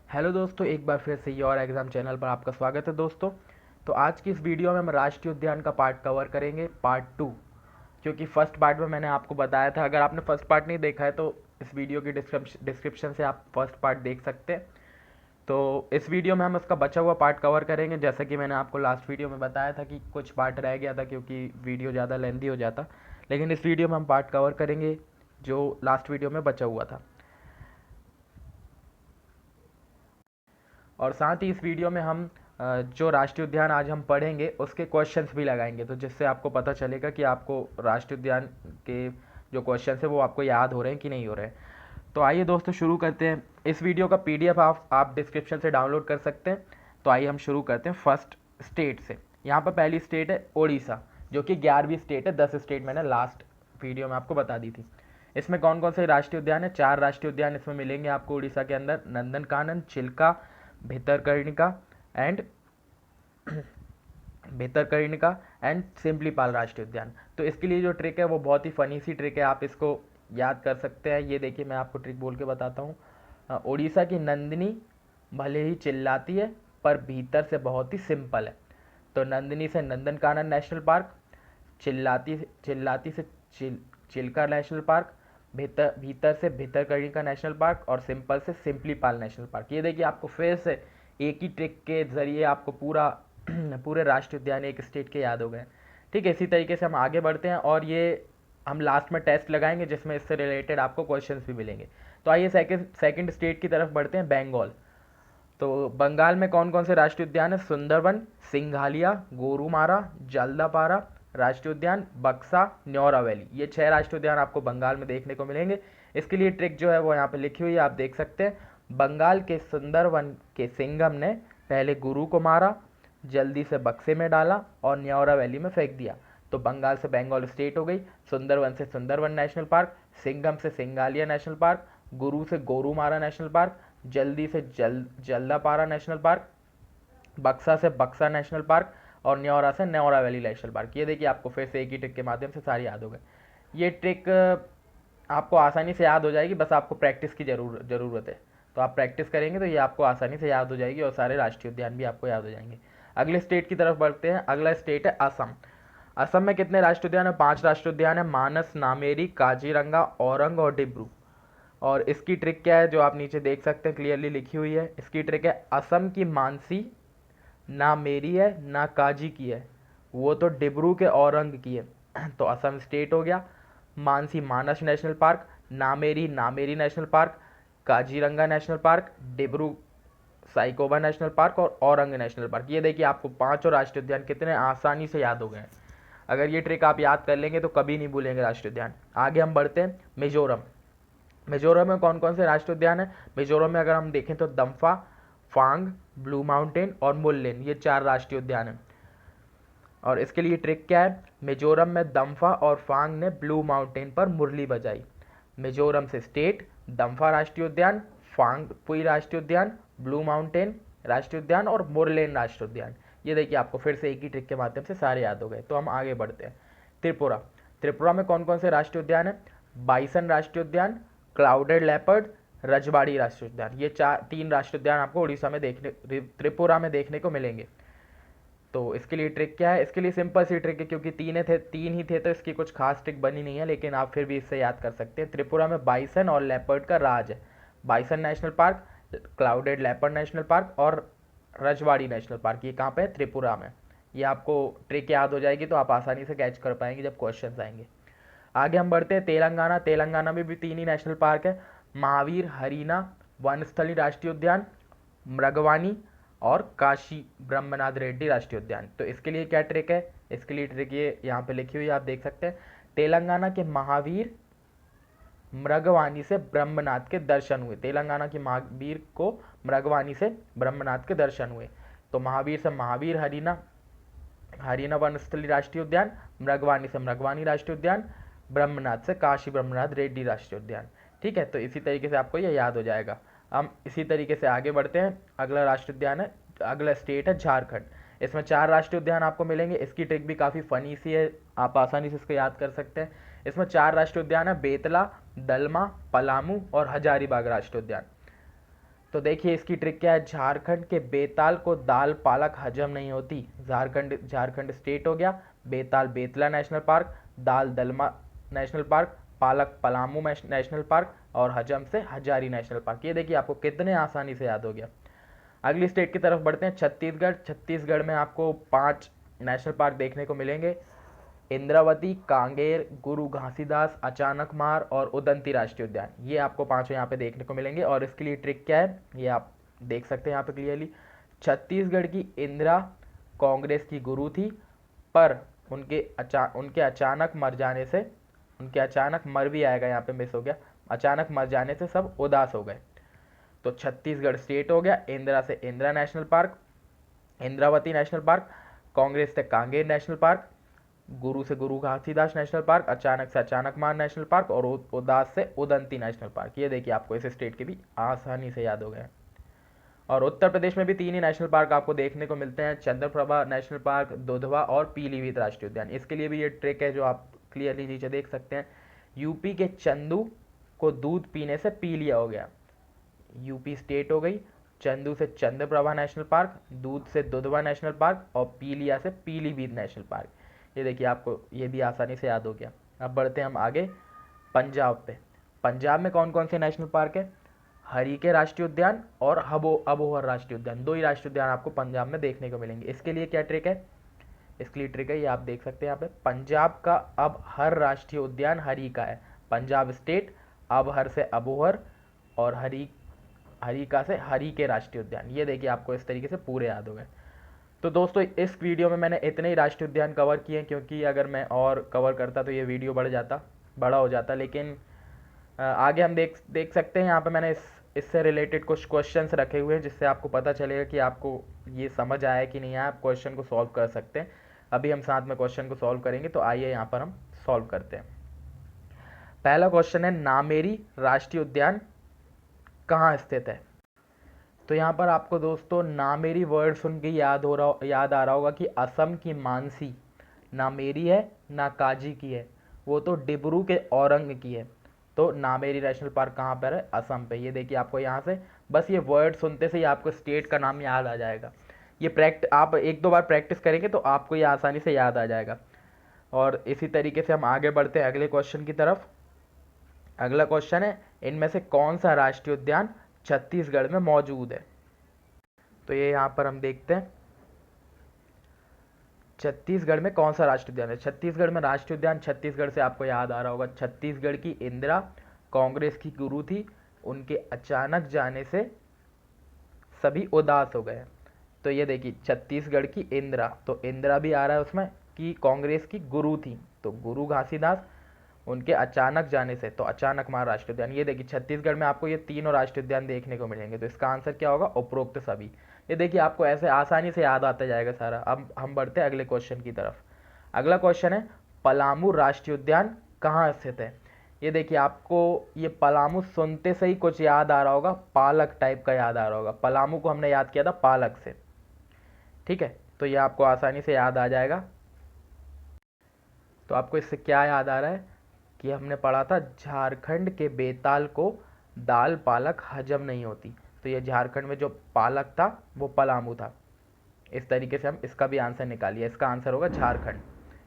Hello दोस्तों, एक बार फिर से योर एग्ज़ाम चैनल पर आपका स्वागत है दोस्तों। तो आज की इस वीडियो में हम राष्ट्रीय उद्यान का पार्ट कवर करेंगे, पार्ट 2। क्योंकि फर्स्ट पार्ट में मैंने आपको बताया था, अगर आपने फर्स्ट पार्ट नहीं देखा है तो इस वीडियो की डिस्क्रिप्शन से आप फर्स्ट पार्ट देख सकते हैं। तो इस वीडियो में हम उसका बचा हुआ पार्ट कवर करेंगे। जैसा कि मैंने आपको लास्ट वीडियो में बताया था कि कुछ पार्ट रह गया था क्योंकि वीडियो ज़्यादा लेंथी हो जाता, लेकिन इस वीडियो में हम पार्ट कवर करेंगे जो लास्ट वीडियो में बचा हुआ था। और साथ ही इस वीडियो में हम जो राष्ट्रीय उद्यान आज हम पढ़ेंगे उसके क्वेश्चंस भी लगाएंगे, तो जिससे आपको पता चलेगा कि आपको राष्ट्रीय उद्यान के जो क्वेश्चंस है वो आपको याद हो रहे हैं कि नहीं हो रहे हैं। तो आइए दोस्तों शुरू करते हैं। इस वीडियो का पीडीएफ आप डिस्क्रिप्शन से डाउनलोड कर सकते हैं। तो आइए हम शुरू करते हैं फर्स्ट स्टेट से। यहाँ पर पहली स्टेट है ओडिशा, जो कि 11वीं स्टेट है। 10 स्टेट मैंने लास्ट वीडियो में आपको बता दी थी। इसमें कौन कौन से राष्ट्रीय उद्यान है? 4 राष्ट्रीय उद्यान इसमें मिलेंगे आपको उड़ीसा के अंदर: नंदनकानन, चिल्का, भितरकनिका एंड भितरकनिका एंड सिम्पलीपाल राष्ट्रीय उद्यान। तो इसके लिए जो ट्रिक है वो बहुत ही फनी सी ट्रिक है, आप इसको याद कर सकते हैं। ये देखिए, मैं आपको ट्रिक बोल के बताता हूँ। उड़ीसा की नंदिनी भले ही चिल्लाती है पर भीतर से बहुत ही सिंपल है। तो नंदिनी से नंदनकानन नेशनल पार्क, चिल्लाती चिल्लाती से चिल्का नेशनल पार्क, भीतर भीतर से भितरकनिका नेशनल पार्क और सिंपल से सिम्पलीपाल नेशनल पार्क। ये देखिए, आपको फिर से एक ही ट्रिक के जरिए आपको पूरा पूरे राष्ट्रीय उद्यान एक स्टेट के याद हो गए। ठीक है, इसी तरीके से हम आगे बढ़ते हैं और ये हम लास्ट में टेस्ट लगाएंगे जिसमें इससे रिलेटेड आपको क्वेश्चंस भी मिलेंगे। तो आइए सेकंड स्टेट की तरफ बढ़ते हैं, बंगाल। तो बंगाल में कौन कौन से राष्ट्रीय उद्यान है? सुंदरवन, सिंघालिया, गोरुमारा, जल्दापारा राष्ट्रीय उद्यान, बक्सा, न्योरा वैली। ये 6 राष्ट्रीय उद्यान आपको बंगाल में देखने को मिलेंगे। इसके लिए ट्रिक जो है वो यहाँ पे लिखी हुई है, आप देख सकते हैं। बंगाल के सुंदरवन के सिंघम ने पहले गुरु को मारा, जल्दी से बक्से में डाला और न्योरा वैली में फेंक दिया। तो बंगाल से बंगाल स्टेट हो गई। सुंदरवन से सुंदरवन नेशनल पार्क, सिंघम से सिंगालिया नेशनल पार्क, गुरु से गोरुमारा नेशनल पार्क, जल्दी से जल्दापारा नेशनल पार्क, बक्सा से बक्सा नेशनल पार्क और न्योरा से न्योरा वैली नेशनल पार्क। ये देखिए, आपको फिर से एक ही ट्रिक के माध्यम से सारी याद हो गए। ये ट्रिक आपको आसानी से याद हो जाएगी, बस आपको प्रैक्टिस की ज़रूरत है। तो आप प्रैक्टिस करेंगे तो ये आपको आसानी से याद हो जाएगी और सारे राष्ट्रीय उद्यान भी आपको याद हो जाएंगे। अगले स्टेट की तरफ बढ़ते हैं। अगला स्टेट है असम। असम में कितने राष्ट्रीय उद्यान है? 5 राष्ट्रीय उद्यान है: मानस, नामेरी, काजीरंगा, औरंग और डिब्रू। और इसकी ट्रिक क्या है जो आप नीचे देख सकते हैं, क्लियरली लिखी हुई है। इसकी ट्रिक है, असम की मानसी ना मेरी है ना काजी की है, वो तो डिब्रू के औरंग की है। तो असम स्टेट हो गया। मानसी Manas national park, Nameri Nameri national park, Kaziranga national park, Dibru Saikhowa national park और औरंग नेशनल पार्क। ये देखिए, आपको 5 राष्ट्रीय उद्यान कितने आसानी से याद हो गए हैं। अगर ये ट्रिक आप याद कर लेंगे तो कभी नहीं भूलेंगे राष्ट्रीय उद्यान। आगे हम बढ़ते हैं, मिजोरम। मिजोरम में कौन कौन से राष्ट्रीय उद्यान है? मिजोरम में अगर हम देखें तो दम्फा, फांग, ब्लू माउंटेन और मुल्लेन, ये 4 राष्ट्रीय उद्यान हैं। और इसके लिए ट्रिक क्या है? मिजोरम में दम्फा और फांग ने ब्लू माउंटेन पर मुरली बजाई। मिजोरम से स्टेट, दम्फा राष्ट्रीय उद्यान, फांगपुई राष्ट्रीय उद्यान, ब्लू माउंटेन राष्ट्रीय उद्यान और मुरलेन राष्ट्रीय उद्यान। ये देखिए, आपको फिर से एक ही ट्रिक के माध्यम से सारे याद हो गए। तो हम आगे बढ़ते हैं। त्रिपुरा। त्रिपुरा में कौन कौन से राष्ट्रीय उद्यान है? बाइसन राष्ट्रीय उद्यान, क्लाउडेड लेपर्ड, रजवाड़ी राष्ट्रीय उद्यान। ये 3 राष्ट्रीय उद्यान आपको उड़ीसा में त्रिपुरा में देखने को मिलेंगे। तो इसके लिए ट्रिक क्या है? इसके लिए सिंपल सी ट्रिक है, क्योंकि 3 ही थे तो इसकी कुछ खास ट्रिक बनी नहीं है, लेकिन आप फिर भी इससे याद कर सकते हैं। त्रिपुरा में बाइसन और लेपर्ड का राज है। Bison national park, clouded leopard national park और रजवाड़ी नेशनल पार्क, ये कहाँ पे है? त्रिपुरा में। ये आपको ट्रिक याद हो जाएगी तो आप आसानी से कैच कर पाएंगे जब क्वेश्चन आएंगे। आगे हम बढ़ते हैं, तेलंगाना। तेलंगाना में भी 3 ही नेशनल पार्क है: महावीर, हरीना वनस्थली राष्ट्रीय उद्यान, मृगवानी और काशी ब्रह्मनाथ रेड्डी राष्ट्रीय उद्यान। तो इसके लिए क्या ट्रिक है? इसके लिए ट्रिक ये यहाँ पे लिखी हुई है, आप देख सकते हैं। तेलंगाना के महावीर मृगवानी से ब्रह्मनाथ के दर्शन हुए। तेलंगाना की महावीर को मृगवानी से ब्रह्मनाथ के दर्शन हुए। तो महावीर से महावीर हरीना हरियाणा वनस्थली राष्ट्रीय उद्यान, मृगवानी से मृगवानी राष्ट्रीय उद्यान, ब्रह्मनाथ से काशी ब्रह्मनाथ रेड्डी राष्ट्रीय उद्यान। ठीक है, तो इसी तरीके से आपको ये याद हो जाएगा। हम इसी तरीके से आगे बढ़ते हैं। अगला राष्ट्रीय उद्यान है, अगला स्टेट है झारखंड। इसमें 4 राष्ट्रीय उद्यान आपको मिलेंगे। इसकी ट्रिक भी काफ़ी फनी सी है, आप आसानी से इसको याद कर सकते हैं। इसमें 4 राष्ट्रीय उद्यान है: बेतला, दलमा, पलामू और हजारीबाग राष्ट्रीय उद्यान। तो देखिए इसकी ट्रिक क्या है, झारखंड के बेताल को दाल पालक हजम नहीं होती। झारखंड स्टेट हो गया, बेताल बेतला नेशनल पार्क, दाल दलमा नेशनल पार्क, पालक पलामू नेशनल पार्क और हजम से हजारी नेशनल पार्क। ये देखिए आपको कितने आसानी से याद हो गया। अगली स्टेट की तरफ बढ़ते हैं, छत्तीसगढ़। छत्तीसगढ़ में आपको 5 नेशनल पार्क देखने को मिलेंगे, इंद्रावती, कांगेर, गुरु घासीदास, अचानकमार और उदंती राष्ट्रीय उद्यान। ये आपको पांचों यहाँ पे देखने को मिलेंगे। और इसके लिए ट्रिक क्या है ये आप देख सकते हैं यहाँ पे क्लियरली। छत्तीसगढ़ की इंदिरा कांग्रेस की गुरु थी, पर उनके अचानक मर जाने से, उनके अचानक मर भी आएगा यहाँ पे, मिस हो गया, अचानक मर जाने से सब उदास हो गए। तो छत्तीसगढ़ स्टेट हो गया, इंदिरा से Indira national park, Indravati national park, Congress से कांगेर नेशनल पार्क, गुरु से गुरु घासीदास नेशनल पार्क, अचानक से अचानकमार नेशनल पार्क और उदास से उदंती नेशनल पार्क। ये देखिए आपको इस स्टेट के भी आसानी से याद हो गए। और उत्तर प्रदेश में भी 3 ही नेशनल पार्क आपको देखने को मिलते हैं, चंद्रप्रभा नेशनल पार्क, दुधवा और पीलीभीत राष्ट्रीय उद्यान। इसके लिए भी ये ट्रिक है जो आप क्लियरली नीचे देख सकते हैं। यूपी के चंदू को दूध पीने से पी लिया हो गया, यूपी स्टेट हो गई, चंदू से चंद्रप्रभा नेशनल पार्क, दूध से दुधवा नेशनल पार्क और पीलिया से पीलीभीत नेशनल पार्क। ये देखिए आपको ये भी आसानी से याद हो गया। अब बढ़ते हैं हम आगे पंजाब पे। पंजाब में कौन कौन से नेशनल पार्क है, हरीके राष्ट्रीय उद्यान और अबोहर राष्ट्रीय उद्यान। 2 ही राष्ट्रीय उद्यान आपको पंजाब में देखने को मिलेंगे। इसके लिए क्या ट्रिक है, इसके लिए ट्रिक है ये आप देख सकते हैं यहाँ पे, पंजाब का अब हर राष्ट्रीय उद्यान हरीका है। पंजाब स्टेट अबहर से अबोहर और हरीका से हरीके राष्ट्रीय उद्यान। ये देखिए आपको इस तरीके से पूरे याद हो गए। तो दोस्तों इस वीडियो में मैंने इतने ही राष्ट्रीय उद्यान कवर किए, क्योंकि अगर मैं और कवर करता तो ये वीडियो बड़ा हो जाता। लेकिन आगे हम देख सकते हैं यहाँ पे मैंने इससे रिलेटेड कुछ क्वेश्चंस रखे हुए हैं, जिससे आपको पता चलेगा कि आपको ये समझ आया कि नहीं आया, आप क्वेश्चन को सॉल्व कर सकते हैं। अभी हम साथ में क्वेश्चन को सॉल्व करेंगे, तो आइए यहाँ पर हम सॉल्व करते हैं। पहला क्वेश्चन है, नामेरी राष्ट्रीय उद्यान कहाँ स्थित है। तो यहाँ पर आपको दोस्तों नामेरी वर्ड सुन के याद आ रहा होगा कि असम की मानसी नामेरी है, ना काजी की है, वो तो डिब्रू के औरंग की है। तो नामेरी नेशनल पार्क कहाँ पर है, असम पे। ये देखिए आपको यहाँ से बस ये वर्ड सुनते से ही आपको स्टेट का नाम याद आ जाएगा। ये आप 1-2 बार प्रैक्टिस करेंगे तो आपको ये आसानी से याद आ जाएगा। और इसी तरीके से हम आगे बढ़ते हैं अगले क्वेश्चन की तरफ। अगला क्वेश्चन है, इनमें से कौन सा राष्ट्रीय उद्यान छत्तीसगढ़ में मौजूद है। तो ये यहाँ पर हम देखते हैं, छत्तीसगढ़ में कौन सा राष्ट्रीय उद्यान है। छत्तीसगढ़ में राष्ट्रीय उद्यान, छत्तीसगढ़ से आपको याद आ रहा होगा, छत्तीसगढ़ की इंदिरा कांग्रेस की गुरु थी, उनके अचानक जाने से सभी उदास हो गए। तो ये देखिए छत्तीसगढ़ की इंदिरा, तो इंदिरा भी आ रहा है उसमें कि कांग्रेस की गुरु थी, तो गुरु घासीदास, उनके अचानक जाने से तो अचानकमार राष्ट्रीय उद्यान। ये देखिए छत्तीसगढ़ में आपको ये तीनों राष्ट्रीय उद्यान देखने को मिलेंगे। तो इसका आंसर क्या होगा, उपरोक्त सभी। ये देखिए आपको ऐसे आसानी से याद आता जाएगा सारा। अब हम बढ़ते हैं अगले क्वेश्चन की तरफ। अगला क्वेश्चन है, पलामू राष्ट्रीय उद्यान कहाँ स्थित है। ये देखिए आपको ये पलामू सुनते से ही कुछ याद आ रहा होगा, पालक टाइप का याद आ रहा होगा। पलामू को हमने याद किया था पालक से, ठीक है, तो ये आपको आसानी से याद आ जाएगा। तो आपको इससे क्या याद आ रहा है कि हमने पढ़ा था झारखंड के बेताल को दाल पालक हजम नहीं होती। तो ये झारखंड में जो पालक था वो पलामू था। इस तरीके से हम इसका भी आंसर निकालिए, इसका आंसर होगा झारखंड।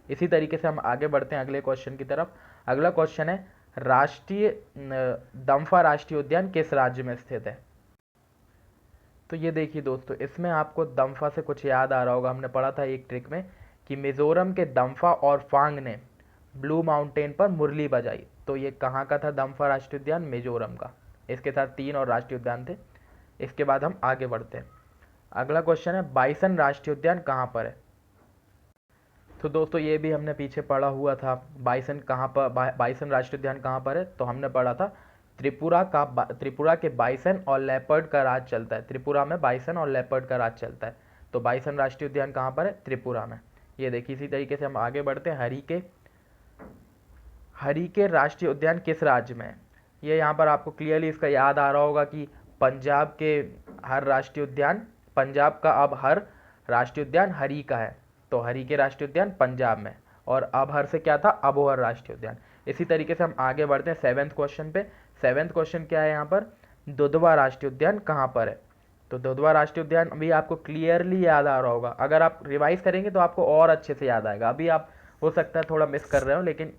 इसी तरीके से हम आगे बढ़ते हैं अगले क्वेश्चन की तरफ। अगला क्वेश्चन है, दम्फा राष्ट्रीय उद्यान किस राज्य में स्थित है। तो ये देखिए दोस्तों, इसमें आपको दम्फा से कुछ याद आ रहा होगा, हमने पढ़ा था एक ट्रिक में कि मिजोरम के दम्फा और फांग ने ब्लू माउंटेन पर मुरली बजाई। तो ये कहाँ का था दम्फा राष्ट्रीय उद्यान, मिजोरम का। इसके साथ 3 और राष्ट्रीय उद्यान थे। इसके बाद हम आगे बढ़ते हैं। अगला क्वेश्चन है, बाइसन राष्ट्रीय उद्यान कहाँ पर है। तो दोस्तों ये भी हमने पीछे पढ़ा हुआ था, बाइसन राष्ट्रीय उद्यान कहाँ पर है। तो हमने पढ़ा था त्रिपुरा के बाइसन और लेपर्ड का राज चलता है। त्रिपुरा में बाइसन और लेपर्ड का राज चलता है। तो बाइसन राष्ट्रीय उद्यान कहाँ पर है, त्रिपुरा में। ये देखिए इसी तरीके से हम आगे बढ़ते हैं। हरीके राष्ट्रीय उद्यान किस राज्य में है। ये यहाँ पर आपको क्लियरली इसका याद आ रहा होगा कि पंजाब का अब हर राष्ट्रीय उद्यान हरीका है। तो हरीके राष्ट्रीय उद्यान पंजाब में, और अबहर से क्या था, अबोहर राष्ट्रीय उद्यान। इसी तरीके से हम आगे बढ़ते हैं 7वें क्वेश्चन पे। 7वें क्वेश्चन क्या है यहाँ पर, दुधवा राष्ट्रीय उद्यान कहाँ पर है। तो दुधवा राष्ट्रीय उद्यान अभी आपको क्लियरली याद आ रहा होगा, अगर आप रिवाइज करेंगे तो आपको और अच्छे से याद आएगा। अभी आप हो सकता है थोड़ा मिस कर रहे हो, लेकिन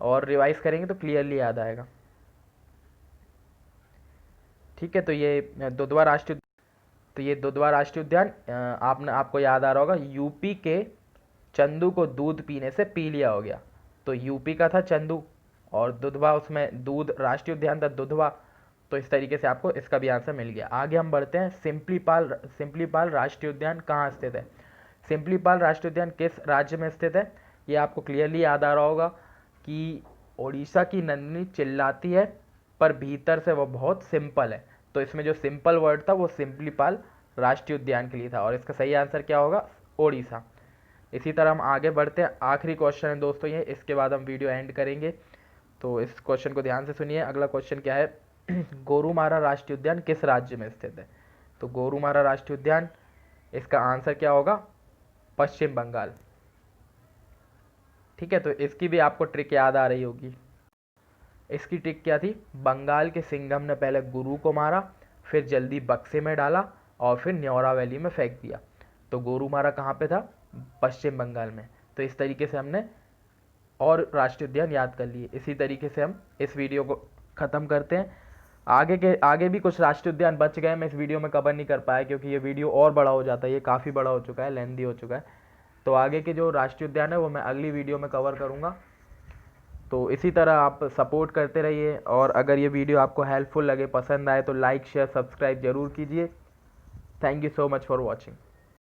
और रिवाइज करेंगे तो क्लियरली याद आएगा। ठीक है, तो ये दुधवा राष्ट्रीय तो ये दुधवा राष्ट्रीय उद्यान आपको याद आ रहा होगा, यूपी के चंदू को दूध पीने से पीलिया हो गया। तो यूपी का था चंदू और दुधवा, उसमें दूध राष्ट्रीय उद्यान था दुधवा। तो इस तरीके से आपको इसका भी आंसर मिल गया। आगे हम बढ़ते हैं, सिम्पलीपाल राष्ट्रीय उद्यान कहाँ स्थित है। सिम्पलीपाल राष्ट्रीय उद्यान किस राज्य में स्थित है, ये आपको क्लियरली याद आ रहा होगा कि ओडिशा की नंदिनी चिल्लाती है पर भीतर से वो बहुत सिंपल है। तो इसमें जो सिंपल वर्ड था वो सिम्पलीपाल राष्ट्रीय उद्यान के लिए था, और इसका सही आंसर क्या होगा, ओडिशा। इसी तरह हम आगे बढ़ते हैं, आखिरी क्वेश्चन है दोस्तों ये, इसके बाद हम वीडियो एंड करेंगे। तो इस क्वेश्चन को ध्यान से सुनिए। अगला क्वेश्चन क्या है, गोरुमारा राष्ट्रीय उद्यान किस राज्य में स्थित है। तो गोरुमारा राष्ट्रीय उद्यान, इसका आंसर क्या होगा, पश्चिम बंगाल। ठीक है, तो इसकी भी आपको ट्रिक याद आ रही होगी। इसकी ट्रिक क्या थी, बंगाल के सिंघम ने पहले गुरु को मारा, फिर जल्दी बक्से में डाला और फिर न्योरा वैली में फेंक दिया। तो गोरुमारा कहाँ पे था, पश्चिम बंगाल में। तो इस तरीके से हमने और राष्ट्रीय उद्यान याद कर लिए। इसी तरीके से हम इस वीडियो को ख़त्म करते हैं। आगे भी कुछ राष्ट्रीय उद्यान बच गए, मैं इस वीडियो में कवर नहीं कर पाया क्योंकि ये वीडियो और बड़ा हो जाता है, ये काफ़ी बड़ा हो चुका है, लेंदी हो चुका है। तो आगे के जो राष्ट्रीय उद्यान है वो मैं अगली वीडियो में कवर करूँगा। तो इसी तरह आप सपोर्ट करते रहिए, और अगर ये वीडियो आपको हेल्पफुल लगे, पसंद आए, तो लाइक शेयर सब्सक्राइब जरूर कीजिए। Thank you so much for watching.